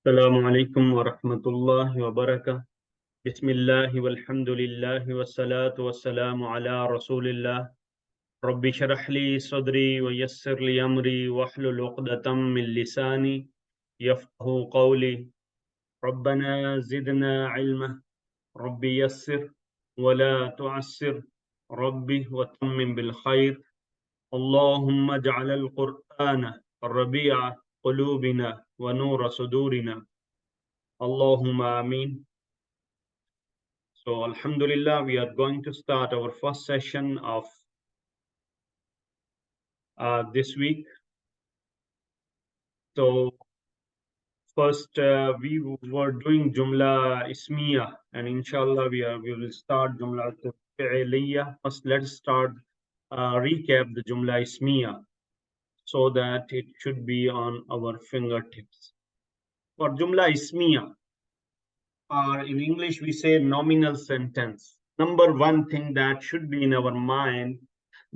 Assalamu alaikum wa rahmatullahi wa barakatuh. Bismillahi walhamdulillahi wa salatu wa salamu ala rasulillah. Rabbi shrah li sadri wa yassir li amri wa hlul uqdatam min lisani yafqahu qawli. Rabbana zidna ilma. Rabbi yassir wa la tu'assir. Rabbi wa tammim bil khair. Allahumma ja'al al-Qur'ana rabi'a qulubina wa nura sudurina. Allahumma ameen. So, Alhamdulillah, we are going to start our first session of this week. So, first we were doing Jumla Ismiya, and inshallah we will start Jumla Fi'liya. First, let's start recap the Jumla Ismiya so that it should be on our fingertips. For Jumla Ismiya, or in English we say nominal sentence. Number one thing that should be in our mind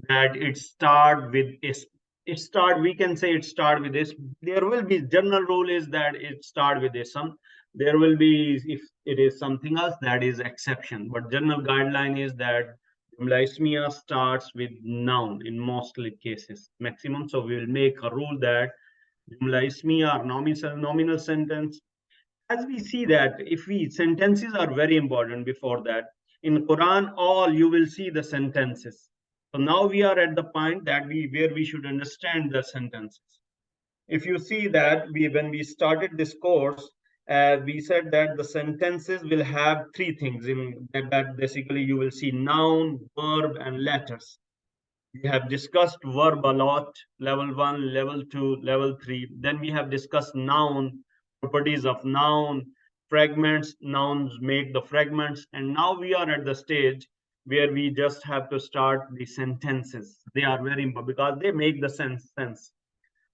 that it start with is we can say it start with this. There will be general rule is that it start with ism. There will be, if it is something else, that is exception, but general guideline is that jumla ismiya starts with noun in most cases maximum. So we will make a rule that jumla ismiya or nominal sentence, as we see that if we sentences are very important. Before that, in Quran all you will see the sentences. So now we are at the point that where we should understand the sentences. If you see that when we started this course, we said that the sentences will have three things in that basically you will see noun, verb, and letters. We have discussed verb a lot, level 1, level 2, level 3. Then we have discussed noun, properties of noun, fragments, nouns make the fragments. And now we are at the stage where we just have to start the sentences. They are very important because they make the sense.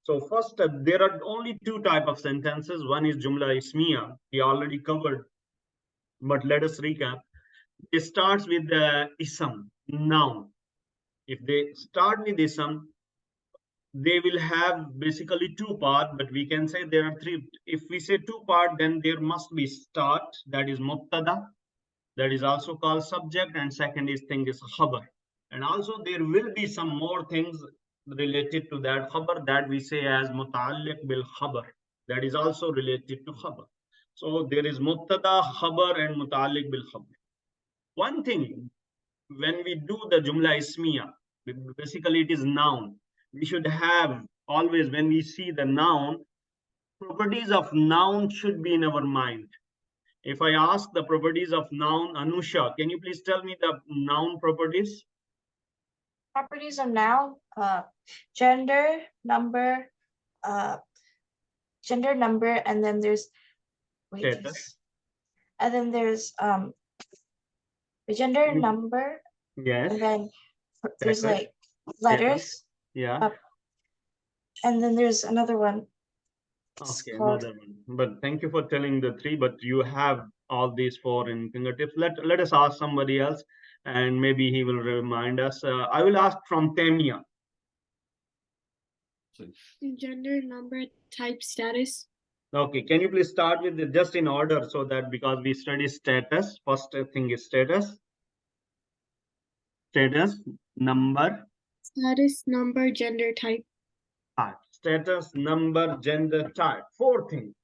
So first, there are only two types of sentences. One is Jumla Ismiya. We already covered, but let us recap. It starts with the ism, noun. If they start with ism, they will have basically two parts, but we can say there are three. If we say two parts, then there must be start, that is mubtada, that is also called subject, and second is khabar. And also there will be some more things related to that khabar that we say as muta'alliq bil khabar, that is also related to khabar. So there is mubtada, khabar, and muta'alliq bil khabar. One thing, when we do the jumla ismiya, basically it is noun. We should have always, when we see the noun, properties of noun should be in our mind. If I ask the properties of noun, Anusha, can you please tell me the noun properties? Properties of noun, gender, number, and then there's and then there's the gender, number, yes, and then there's like letters, yeah, and then there's another one. Okay, another one. But thank you for telling the three. But you have all these four in fingertips. Let us ask somebody else, and maybe he will remind us. I will ask from Temia. Gender, number, type, status. Okay, can you please start with just in order so that because we study status, first thing is status. Status, number. Status, number, gender, type. Status, number, gender, type. Four things.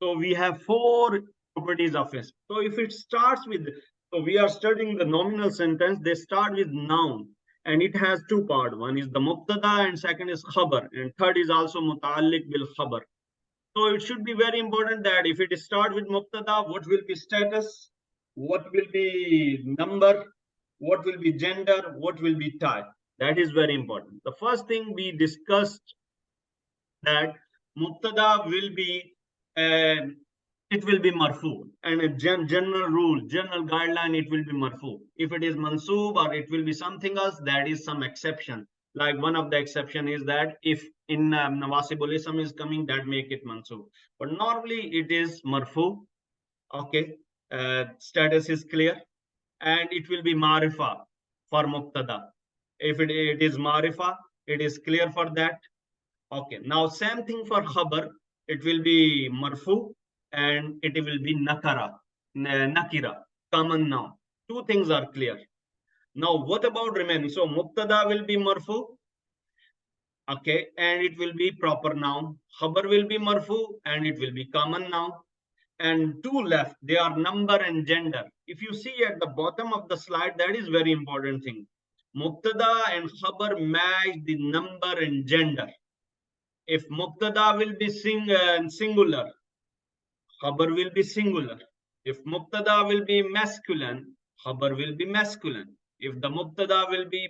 So we have four properties of it. So if it starts with, so we are studying the nominal sentence, they start with noun. And it has two parts. One is the mubtada and second is khabar. And third is also muta'alliq bil khabar. So it should be very important that if it starts with mubtada, what will be status, what will be number, what will be gender, what will be type. That is very important. The first thing we discussed that mubtada will be, it will be marfu, and a general rule, general guideline, it will be marfu. If it is mansoob or it will be something else, that is some exception. Like one of the exception is that if in nawasibul ism is coming, that make it mansoob. But normally it is marfu. Okay, status is clear, and it will be marifa for mubtada. If it is marifa, it is clear for that. Okay, now same thing for khabar. It will be marfu and it will be nakira, common noun. Two things are clear. Now, what about remaining? So, mubtada will be marfu, okay, and it will be proper noun. Khabar will be marfu, and it will be common noun. And two left, they are number and gender. If you see at the bottom of the slide, that is very important thing. Mubtada and khabar match the number and gender. If mubtada will be singular, khabar will be singular. If mubtada will be masculine, khabar will be masculine. If the mubtada will be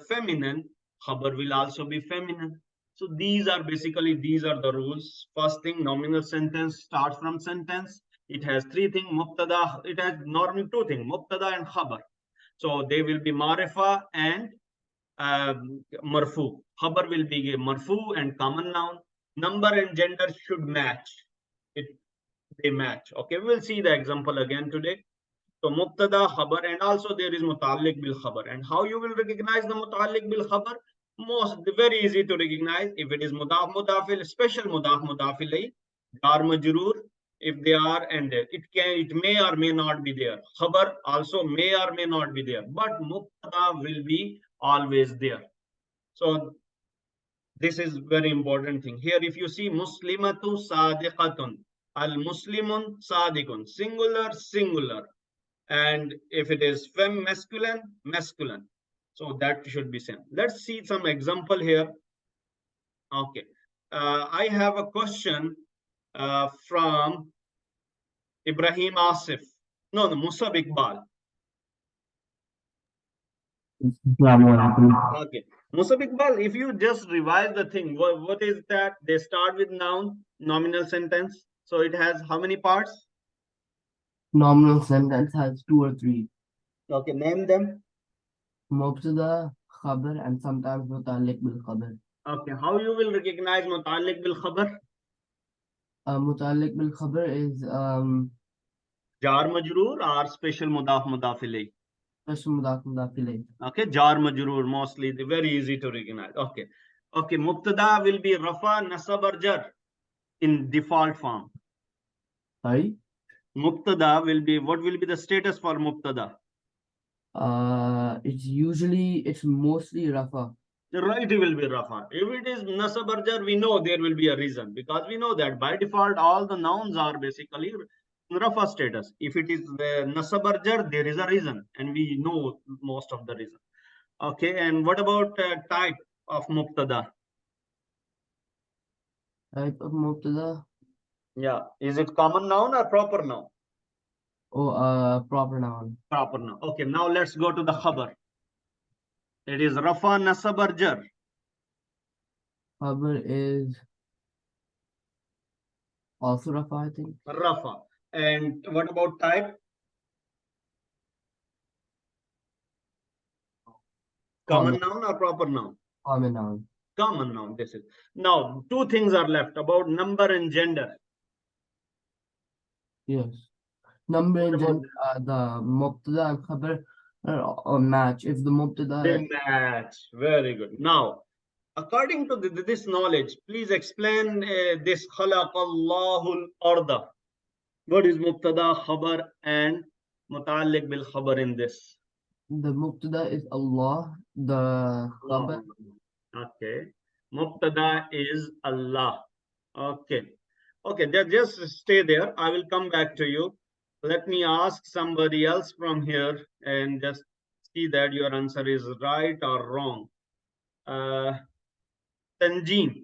feminine, khabar will also be feminine. So these are the rules. First thing, nominal sentence starts from sentence. It has three things. Mubtada, it has normally two things, mubtada and khabar. So they will be marifa and marfu. Khabar will be marfu and common noun. Number and gender should match. They match. Okay, we'll see the example again today. So mubtada, khabar, and also there is muta'alliq bil khabar. And how you will recognize the muta'alliq bil khabar? Very easy to recognize. If it is mudaf mudafil, special mudaf mudafilay, jar majroor, if they are, and it may or may not be there. Khabar also may or may not be there, but mubtada will be always there. So this is very important thing. Here, if you see muslimatu sadiqatun, al muslimun sadiqun, singular, singular. And if it is masculine, masculine. So that should be same. Let's see some example here. Okay. I have a question from Ibrahim Asif. No, Musab Iqbal. Okay. Musab Iqbal, if you just revise the thing, what is that? They start with noun, nominal sentence. So it has how many parts? Nominal sentence has 2 or 3. Okay, name them. Mubtada, khabar, and sometimes muta'alliq bil khabar. Okay, how you will recognize muta'alliq bil khabar? Muta'alliq bil khabar is Jar majroor or special mudaf mudafilay. special mudaf mudaf ilayh. Okay, jar majroor mostly, very easy to recognize. Okay, okay, mubtada will be rafa nasab or jar in default form. Sorry? Mubtada will be, what will be the status for mubtada? It's mostly rafa. Right, it will be rafa. If it is nasab or jar, we know there will be a reason, because we know that by default all the nouns are basically rafa status. If it is nasab or jar, there is a reason, and we know most of the reason. Okay, and what about type of mubtada? Type of mubtada? Yeah, is it common noun or proper noun? Oh, proper noun. Proper noun. Okay, now let's go to the khabar. It is rafa nasab or jar. Khabar is also rafa, I think. Rafa. And what about type? Common noun or proper noun? Common noun. Common noun, this is. Now, two things are left about number and gender. Yes. Number and gender, the mubtada and khabar are match. If the mubtada They match. Very good. Now, according to this knowledge, please explain this khalaqallahu al-arda. What is mubtada, khabar, and muta'alliq bil khabar in this? the mubtada is Allah, the khabar. Okay. Mubtada is Allah. Okay. Okay, just stay there. I will come back to you. Let me ask somebody else from here and just see that your answer is right or wrong. Tanjeen.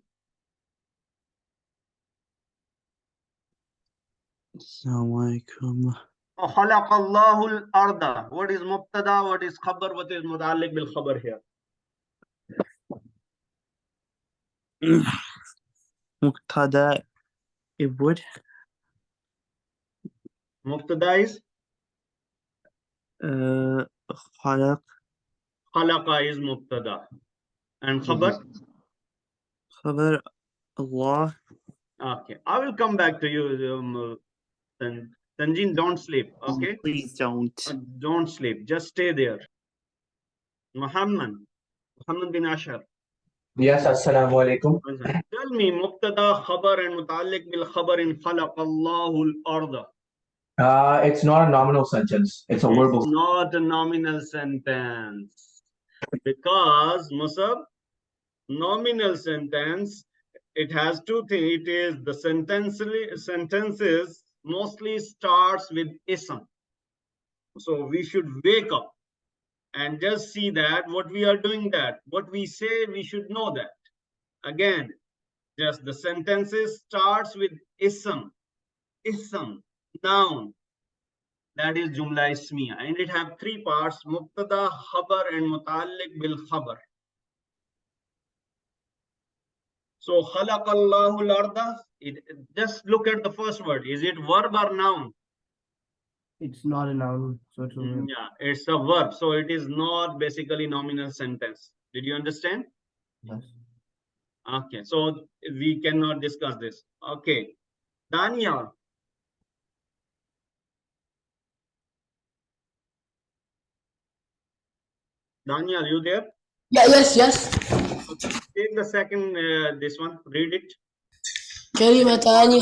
Assalamualaikum. Khalaqallahu al-arda. What is mubtada? What is khabar? What is muta'alliq bil khabar here? Muqtada wood. Mubtada is Khalaq. khalaqa is mubtada. And khabar? Khabar Allah. Okay. I will come back to you, Tanjeen, don't sleep. Okay. Please don't. Don't sleep. Just stay there. Muhammad bin Ashar. Yes, assalamu alaikum. Tell me, mubtada, khabar, and muta'alliq bil khabar in khalaqallahu al-arda. It's not a nominal sentence. It's a It's verbal. not a nominal sentence. Because, Musab, nominal sentence, it has two things. It is the sentences mostly starts with ism. So we should wake up and just see that what we are doing, that what we say, we should know that. Again, just the sentences starts with ism, noun. That is jumla ismiya, and it have three parts: mubtada, khabar, and muta'alliq bil khabar. So khalaqallahu al-arda. Just look at the first word. Is it verb or noun? It's not a noun, so it's a verb. Yeah, it's a verb. So it is not basically nominal sentence. Did you understand? Yes. Okay, so we cannot discuss this. Okay, Daniel. Daniel, you there? Yeah, yes. Take the second, this one, read it. كلمتان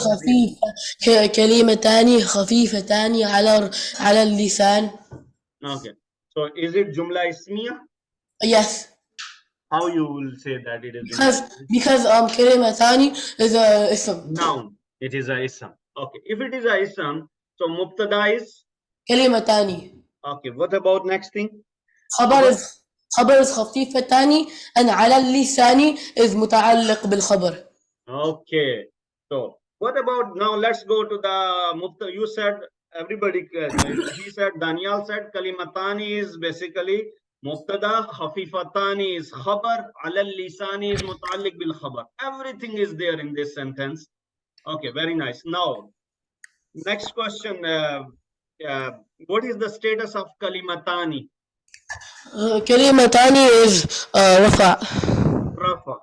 خفيفتان على اللسان. Okay, so is it jumla ismiya? Yes, How you will say that it is jumla because كلمتان is a ism. noun? It is a ism. Okay, if it is a ism, so mubtada is كلمتان. okay. What about next thing? خبر is خفيفتان and على اللسان is متعلق بالخبر. Okay, so what about now? Let's go to the mubtada. You said everybody. He said Daniel said kalimatani is basically mubtada, khafifatani is khabar, alal lisani is muta'alliq bil khabar. Everything is there in this sentence. Okay, very nice. Now, next question. What is the status of kalimatani? كلمتان is رفع. Rafa.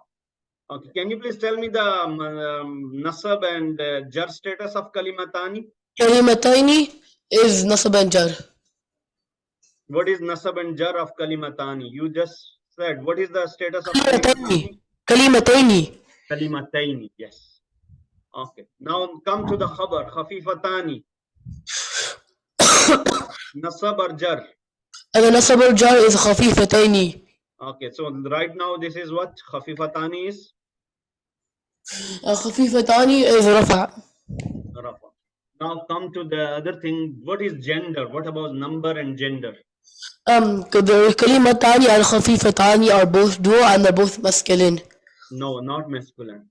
Okay, can you please tell me the nasab and jar status of kalimatani? كلمتين is نصب and jar. What is nasab and jar of kalimatani? You just said. What is the status of كلمتين. Kalimataini? Yes. Okay. Now come to the khabar. Khafifatani. Nasab or jar? نصب الجار is خفيفتين. Okay. So right now this is what khafifatani is. خفيفتان is رفع. Rafa. Now come to the other thing. What is gender? What about number and gender? The كلمتان are خفيفتان are both dual and they're both masculine. No, not masculine.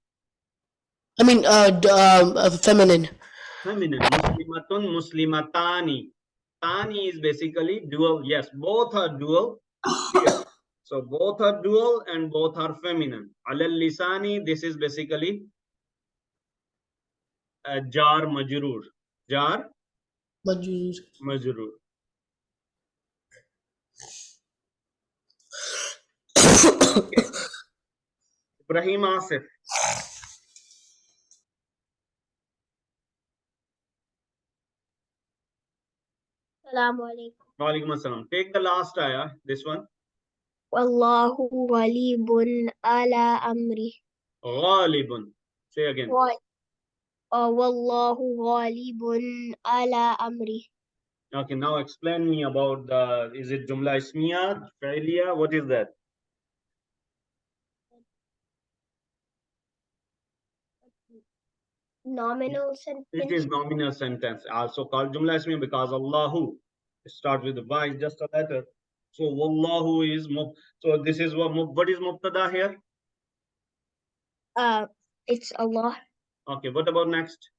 I mean, feminine. Feminine. Muslimatun, muslimatani. Tani is basically dual. Yes, both are dual here. So both are dual and both are feminine. Alal lisani, this is basically jar majrur. Jar مجرور. majrur. Okay. Ibrahim Asif. Assalamu alaikum. Walaikum assalam. Take the last ayah, this one. Wallahu ghalibun ala amri. Ghalibun. Say again. Wallahu ghalibun ala amri. Okay, now explain me about the, is it jumla ismiya, failure? What is that? Nominal sentence. It is nominal sentence, also called jumla ismiya because Allahu starts with the Y, just a letter. So Wallahu is so this is what is mubtada here? It's Allah. Okay, what about next?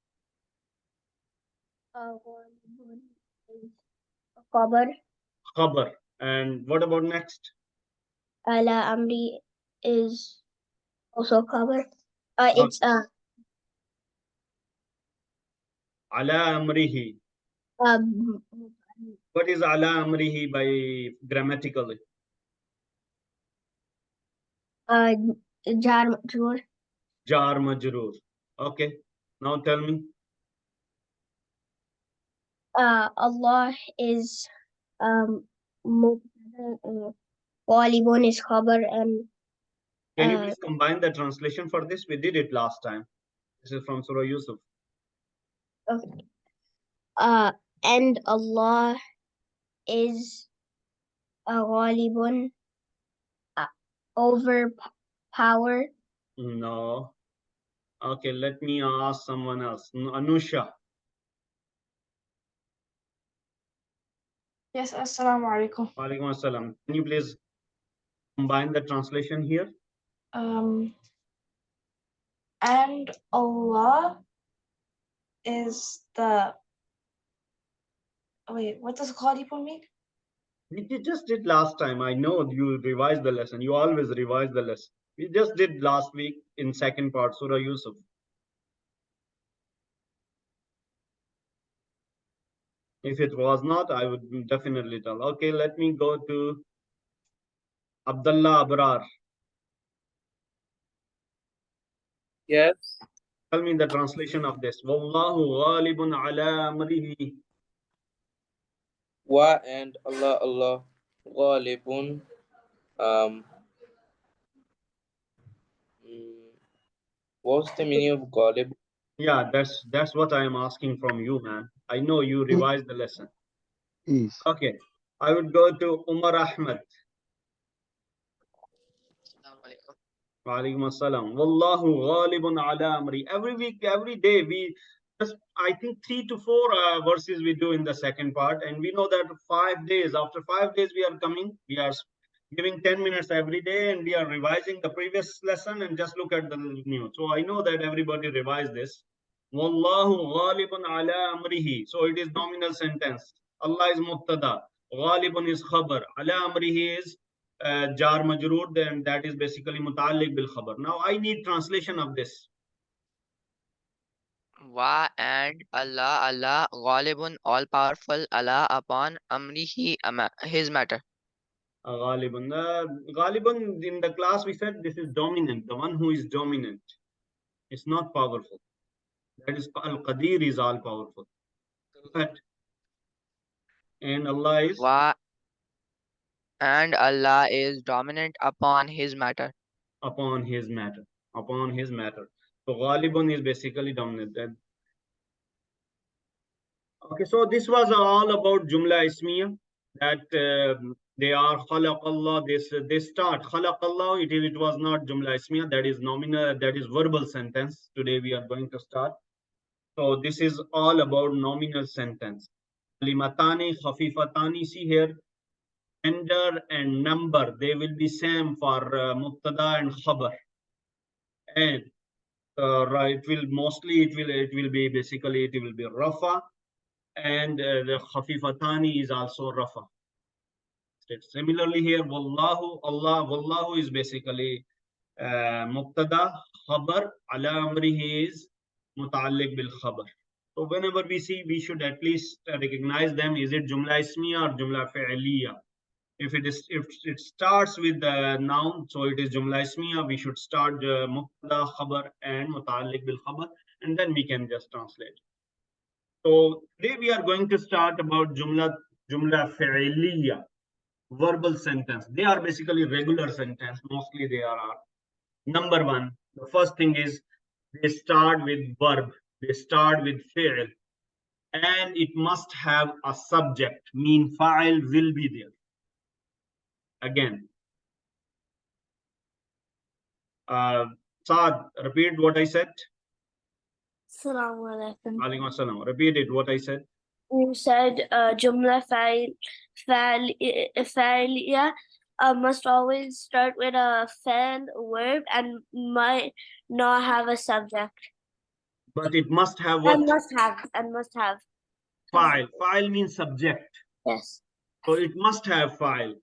Ghalibun is khabar. Khabar. And what about next? Ala amri is also khabar. It's Ala amrihi. What is ala amrihi by grammatically? jar majrur. Jar majrur. Okay, now tell me. Allah is ghalibun is khabar and Can you please combine the translation for this? We did it last time. This is from Surah Yusuf. Okay. And Allah is ghalibun, overpower. No. Okay, let me ask someone else. Anusha. Yes, assalamu alaikum. Walaikum assalam. Can you please combine the translation here? And Allah is the, wait, what does Ghalibun mean? We just did last time. I know you revised the lesson. You always revise the lesson. We just did last week in second part, Surah Yusuf. If it was not, I would definitely tell. Okay, let me go to Abdullah Abrar. Yes. Tell me the translation of this. Wallahu ghalibun ala amrihi. Wa and Allah ghalibun. Um. What's the meaning of ghalib? Yeah, that's what I am asking from you, man. I know you revised the lesson. Yes. Okay, I would go to Umar Ahmed. Walaikum assalam. Wallahu ghalibun ala amri. Every week, every day, we just, I think 3 to 4 verses we do in the second part. And we know that 5 days, after 5 days, we are coming. We are giving 10 minutes every day and we are revising the previous lesson and just look at the new. So I know that everybody revised this. Wallahu ghalibun ala amrihi. So it is nominal sentence. Allah is mubtada. Ghalibun is khabar. Ala amrihi is jar majroor, then that is basically muta'alliq bil khabar. Now I need translation of this. Wa and Allah ghalibun, all powerful, Allah upon amrihi, his matter. Ghalibun. Ghalibun, in the class we said this is dominant, the one who is dominant. It's not powerful. That is Al-Qadir is all powerful. But, and Allah is Wa and Allah is dominant upon his matter. upon his matter. Upon his matter. So Ghalibun is basically dominant. Okay, so this was all about Jumla Ismiya, that they are Khalaq Allah. They start Khalaq Allah. It was not Jumla Ismiya, that is nominal, that is verbal sentence. Today we are going to start. So this is all about nominal sentence. Kalimatani, Khafifatani. See here, gender and number, they will be same for Mubtada and Khabar. And right, it will be basically, it will be Rafa. And the Khafifatani is also Rafa. Similarly here, Wallahu, Allah, Wallahu is basically Mubtada, Khabar, Ala Amrihi is Muta'alliq bil Khabar. So whenever we see, we should at least recognize them. Is it Jumla Ismiya or Jumla Fi'liya? If it starts with the noun, so it is Jumla Ismiya, we should start Mubtada, Khabar and Muta'alliq bil Khabar, and then we can just translate. So today we are going to start about Jumla Fi'liya, verbal sentence. They are basically regular sentence. Mostly they are. Number one, the first thing is they start with verb. They start with fi'l. And it must have a subject, mean fa'il will be there. Again. Saad, repeat what I said. Assalamu alaikum. Alaikum assalam. Repeat it, what I said. You said Jumla fa'iliya must always start with a fa'il verb and might not have a subject. But it must have what? And must have. Fa'il. Fa'il means subject. Yes. So it must have fa'il.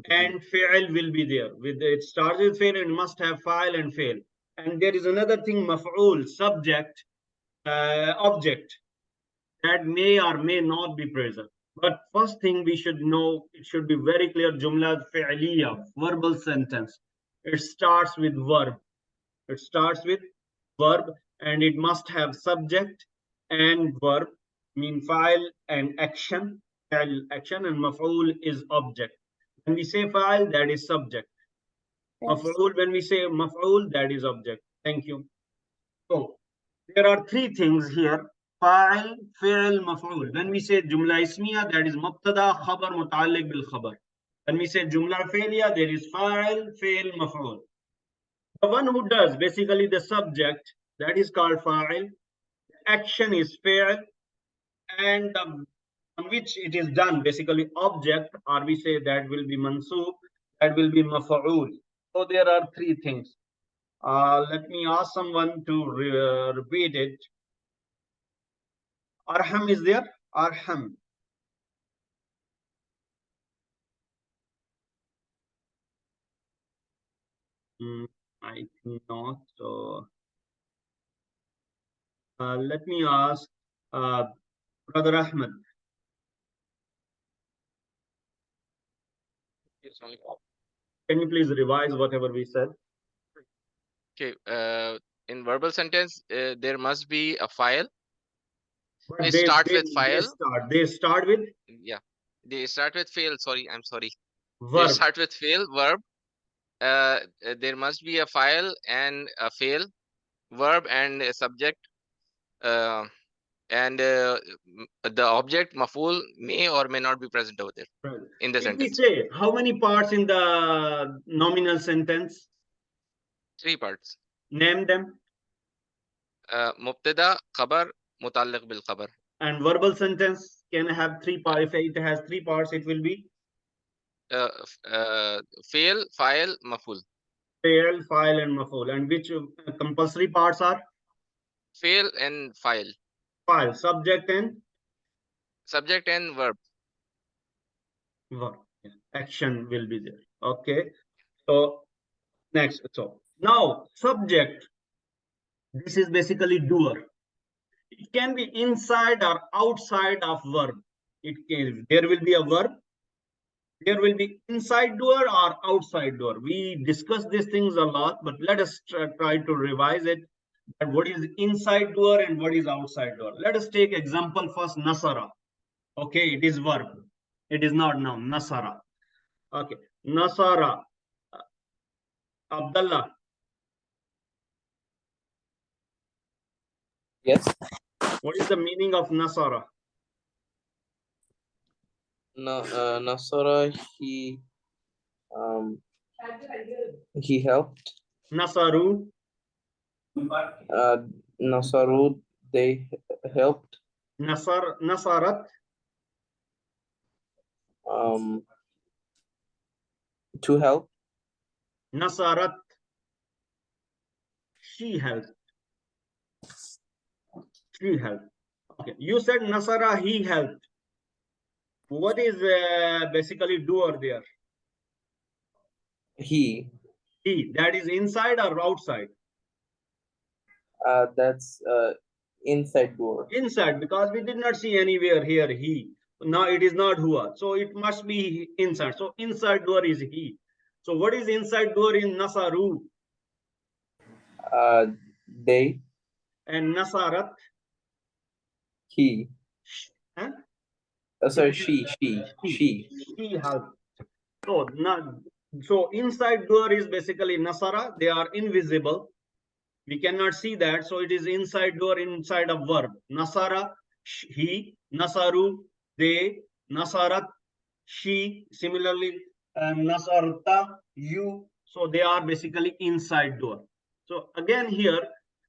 And fi'il will be there. With it starts with fi'il and must have fa'il and fi'il. And there is another thing, maf'ul, subject, object, that may or may not be present. But first thing we should know, it should be very clear, Jumla fi'liya, verbal sentence. It starts with verb. It starts with verb and it must have subject and verb, mean fa'il and action, action, and maf'ul is object. When we say fa'il, that is subject. Maf'ul, when we say maf'ul, that is object. Thank you. So there are three things here. Fa'il, fi'l, maf'ul. When we say jumla ismiya, that is mubtada, khabar, muta'alliq bil khabar. When we say jumla fi'liya, there is fa'il, fi'l, maf'ul. The one who does basically the subject, that is called fa'il. Action is fi'l, and the on which it is done, basically object, or we say that will be mansub, that will be maf'ul. So there are three things. Let me ask someone to repeat it. Arham is there? Arham. I think not. So let me ask Brother Ahmed. Can you please revise whatever we said? Okay. In verbal sentence, there must be a file. But They start with file. They start with Yeah. They start with fail. Sorry, I'm sorry. They verb. start with fail verb. There must be a file and a fail verb and a subject. And the object maf'ul may or may not be present over there Right. in the If we sentence. say how many parts in the nominal sentence? 3 parts. Name them. Mubtada, khabar, muta'alliq bil khabar. And verbal sentence can have 3 parts. If it has 3 parts, it will be Fail, file, maf'ul. fail, file, and maf'ul. And which compulsory parts are? Fail and file. File, subject, and Verb. verb. Yeah. Action will be there. Okay. So next. So now subject. This is basically doer. It can be inside or outside of verb. There will be a verb. There will be inside doer or outside doer. We discuss these things a lot, but let us try to revise it. That what is inside doer and what is outside doer. Let us take example first. Nasara. Okay, it is verb. It is not noun. Nasara. Okay, Nasara. Abdullah. Yes. What is the meaning of Nasara? Nasara, he helped. Nasaru. Nasaru, they helped. Nasarat. To help. Nasarat. She helped. She helped. Okay, you said Nasara, he helped. What is basically doer there? He. That is inside or outside? That's inside door. Inside, because we did not see anywhere here he. Now it is not hua, so it must be inside. So inside door is he. So what is inside door in Nasaru? They. And Nasarat? He. Huh? Sorry, she helped. So inside door is basically Nasara. They are invisible. We cannot see that. So it is inside door inside a verb. Nasara, he, Nasaru, they, Nasarat, she, similarly, Nasarta, you. So they are basically inside door. So again here,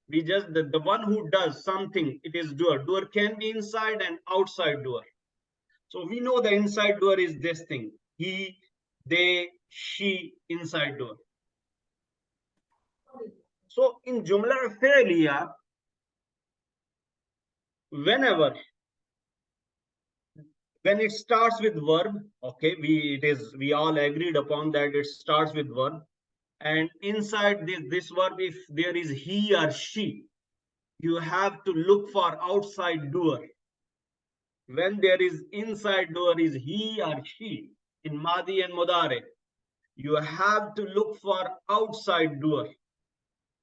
we just, the one who does something, it is doer. Doer can be inside and outside doer. So we know the inside door is this thing. He, they, she, inside door. So in Jumla Fi'liya, when it starts with verb, okay, we all agreed upon that it starts with verb. And inside this verb, if there is he or she, you have to look for outside doer. When there is inside doer is he or she in Madi and Mudare, you have to look for outside doer.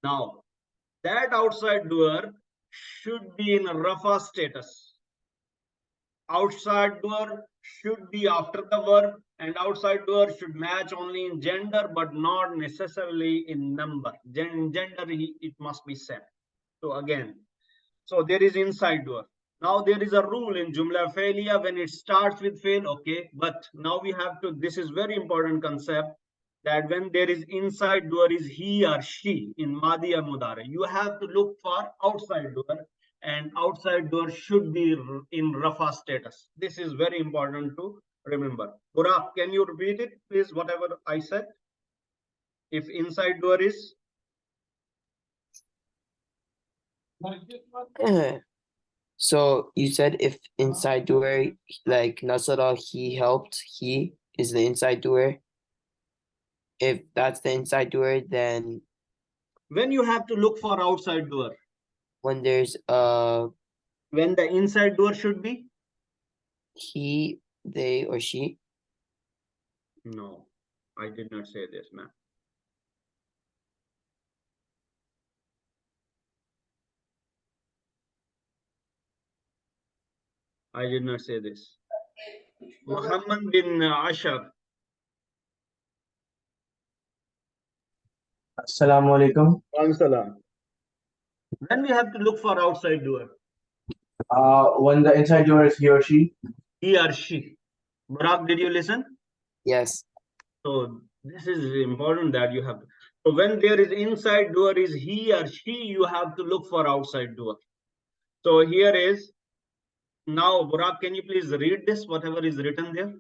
Now, that outside doer should be in Rafa status. Outside doer should be after the verb And outside door should match only in gender, but not necessarily in number. In gender, it must be same. So again, so there is inside door. Now there is a rule in Jumla Failia when it starts with fail, okay. But now we have to, this is very important concept, that when there is inside door is he or she in Madi or Mudare, you have to look for outside door, and outside door should be in Rafa status. This is very important to remember. Burak, can you repeat it, please, whatever I said? If inside door is? So you said if inside doer, like Nasara, he helped, he is the inside doer. If that's the inside doer, then When you have to look for outside door? when there's When the inside door should be? he, they, or she. No, I did not say this, man. I did not say this. Muhammad bin Ashar. Assalamu alaikum. Salam. Then we have to look for outside door. When the inside door is he or she. He or she. Burak, did you listen? Yes. So this is important that you have. So when there is inside door is he or she, you have to look for outside door. So here is, now Burak, can you please read this, whatever is written there?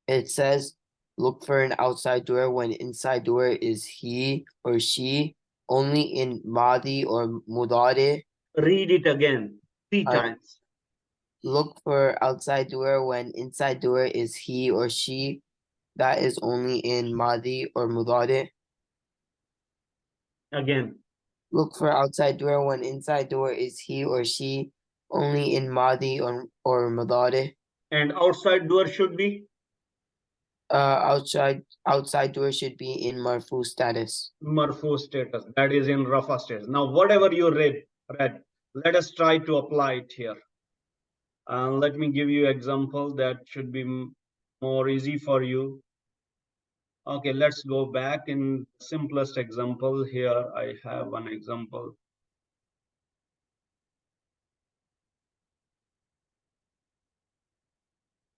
It says, look for an outside door when inside door is he or she, only in Madi or Mudare. Read it again, 3 times. Look for outside door when inside door is he or she, that is only in Madi or Mudare. Again. Look for outside door when inside door is he or she, only in Madi or Mudare. And outside door should be? Outside door should be in Marfu status. Marfu status, that is in Rafa status. Now whatever you read, let us try to apply it here. Let me give you example that should be more easy for you. Okay, let's go back in simplest example. Here I have one example.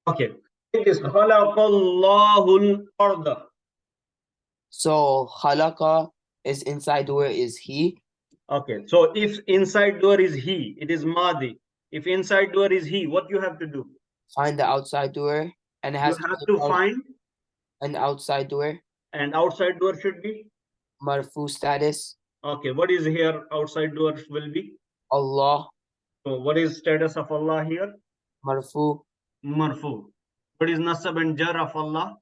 Okay, it is khalaqallahul arda. So khalaqa is inside door is he. Okay, so if inside door is he, it is Madi. If inside door is he, what you have to do? Find the outside door, and it has you have to find an outside door. And outside door should be? Marfu status. Okay, what is here outside door will be? Allah. So what is status of Allah here? Marfu. Marfu. What is nasab and jar of Allah?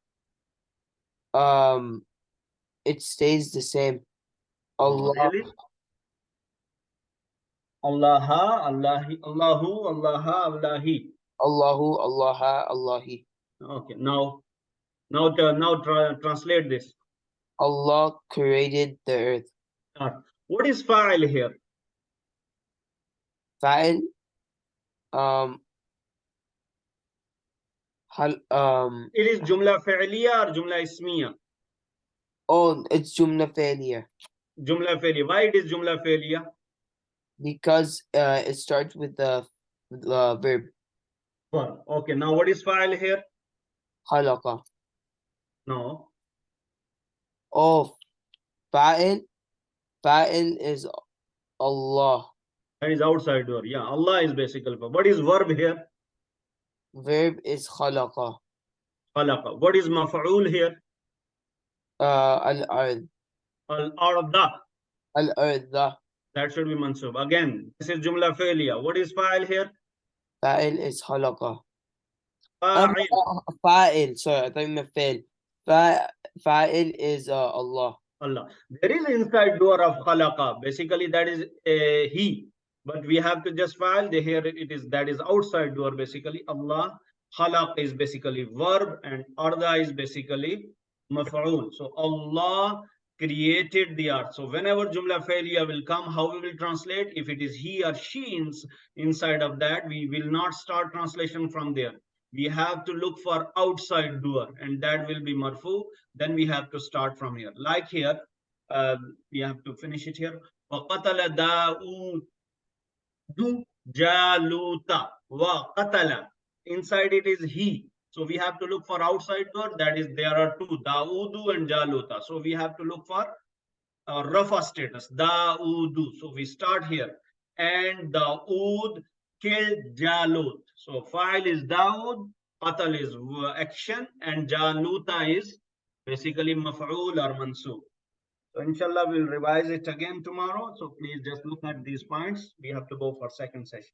It stays the same. Allah. Oh, really? Allah, Allahi, Allahu, Allah, Allahi. Allahu, Allah, Allahi. Okay, now translate this. Allah created the earth. What is fa'il here? Fa'il. It is jumla fi'liya or jumla ismiya? Oh, it's jumla fi'liya. Jumla fi'liya. Why it is jumla fi'liya? Because it starts with the verb. Okay, now what is fa'il here? Khalaqa. No. Oh, fa'il. Fa'il is Allah. That is outside door. Yeah, Allah is basically. What is verb here? Verb is khalaqa. Khalaqa. What is maf'ul here? Al-ard. Al-arda. Al-arda. That should be mansub. Again, this is jumla fi'liya. What is fa'il here? Fa'il is khalaqa. Fa'il. Fa'il. Sorry, I thought you meant fa'il. Fa'il is Allah. Allah. There is inside door of khalaqa. Basically, that is he. But we have to just file. Here it is. That is outside door. Basically, Allah. Khalaq is basically verb, and arda is basically maf'ul. So Allah created the earth. So whenever jumla fi'liya will come, how we will translate? If it is he or she inside of that, we will not start translation from there. we have to look for outside doer, and that will be marfu. Then we have to start from here. Like here, we have to finish it here. وَقَتَلَ دَاوُودُ جَالُوتَ وَقَتَلَ. Inside it is he. So we have to look for outside doer. That is, there are two, Daawudu and Jaluta. So we have to look for Rafa status, Daawudu. So we start here. And Dawood killed Jalut. So file is Dawood, Qatal is action, and Jaluta is basically maf'ul or mansub. So inshallah we'll revise it again tomorrow. So please just look at these points. We have to go for second session.